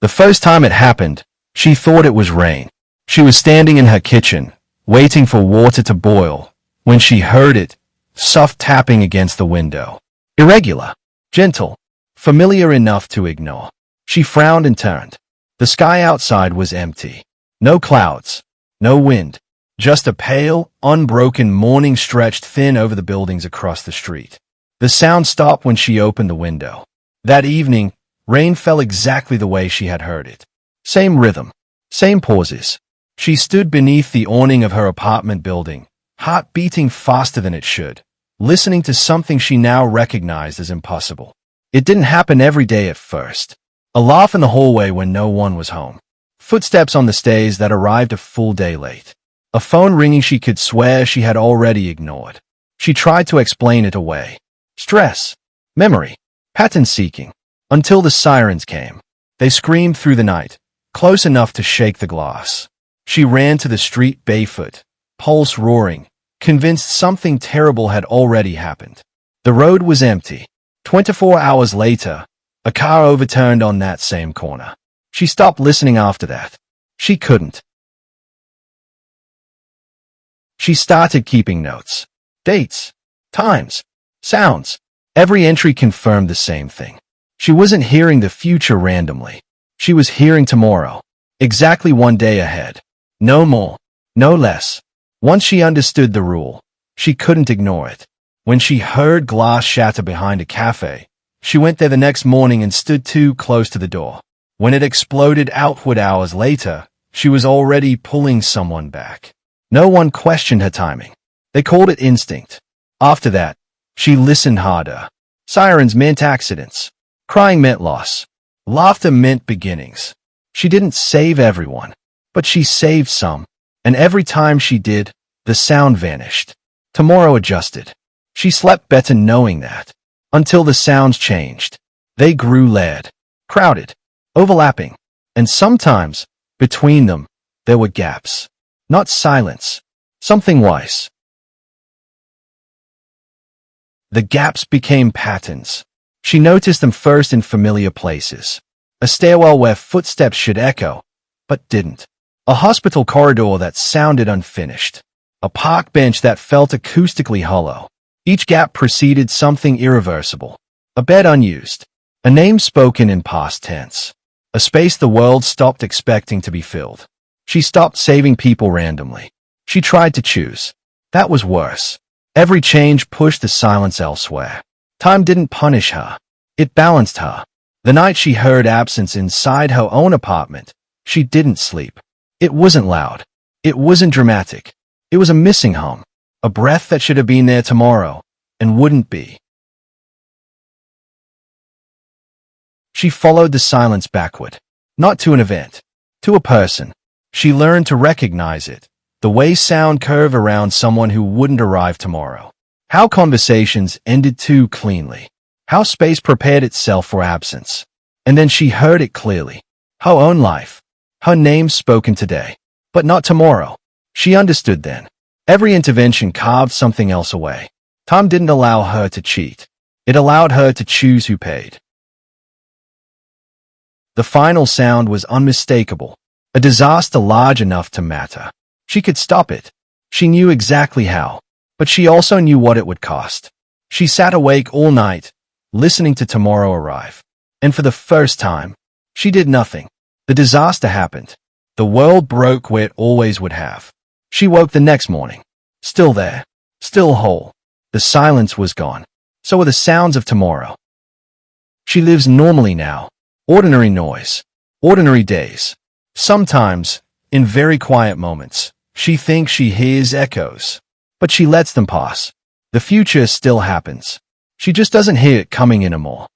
The first time it happened, she thought it was rain. She was standing in her kitchen, waiting for water to boil, when she heard it, soft tapping against the window. Irregular, gentle, familiar enough to ignore. She frowned and turned. The sky outside was empty. No clouds, no wind, just a pale, unbroken morning stretched thin over the buildings across the street. The sound stopped when she opened the window. That evening, rain fell exactly the way she had heard it. Same rhythm, same pauses. She stood beneath the awning of her apartment building, heart beating faster than it should, listening to something she now recognized as impossible. It didn't happen every day at first. A laugh in the hallway when no one was home. Footsteps on the stairs that arrived a full day late. A phone ringing she could swear she had already ignored. She tried to explain it away. Stress, memory, pattern seeking. Until the sirens came. They screamed through the night, close enough to shake the glass. She ran to the street barefoot, pulse roaring, convinced something terrible had already happened. The road was empty. 24 hours later, a car overturned on that same corner. She stopped listening after that. She couldn't. She started keeping notes. Dates, times, sounds. Every entry confirmed the same thing. She wasn't hearing the future randomly. She was hearing tomorrow. Exactly one day ahead. No more, no less. Once she understood the rule, she couldn't ignore it. When she heard glass shatter behind a cafe, she went there the next morning and stood too close to the door. When it exploded outward hours later, she was already pulling someone back. No one questioned her timing. They called it instinct. After that, she listened harder. Sirens meant accidents. Crying meant loss. Laughter meant beginnings. She didn't save everyone, but she saved some. And every time she did, the sound vanished. Tomorrow adjusted. She slept better knowing that. Until the sounds changed. They grew layered, crowded, overlapping. And sometimes, between them, there were gaps. Not silence. Something wise. The gaps became patterns. She noticed them first in familiar places. A stairwell where footsteps should echo, but didn't. A hospital corridor that sounded unfinished. A park bench that felt acoustically hollow. Each gap preceded something irreversible. A bed unused. A name spoken in past tense. A space the world stopped expecting to be filled. She stopped saving people randomly. She tried to choose. That was worse. Every change pushed the silence elsewhere. Time didn't punish her. It balanced her. The night she heard absence inside her own apartment, she didn't sleep. It wasn't loud. It wasn't dramatic. It was a missing hum. A breath that should have been there tomorrow, and wouldn't be. She followed the silence backward. Not to an event. To a person. She learned to recognize it. The way sound curve around someone who wouldn't arrive tomorrow. How conversations ended too cleanly. How space prepared itself for absence. And then she heard it clearly. Her own life. Her name spoken today. But not tomorrow. She understood then. Every intervention carved something else away. Time didn't allow her to cheat. It allowed her to choose who paid. The final sound was unmistakable. A disaster large enough to matter. She could stop it. She knew exactly how. But she also knew what it would cost. She sat awake all night, listening to tomorrow arrive. And for the first time, she did nothing. The disaster happened. The world broke where it always would have. She woke the next morning. Still there. Still whole. The silence was gone. So were the sounds of tomorrow. She lives normally now. Ordinary noise. Ordinary days. Sometimes, in very quiet moments, she thinks she hears echoes. But she lets them pass. The future still happens. She just doesn't hear it coming anymore.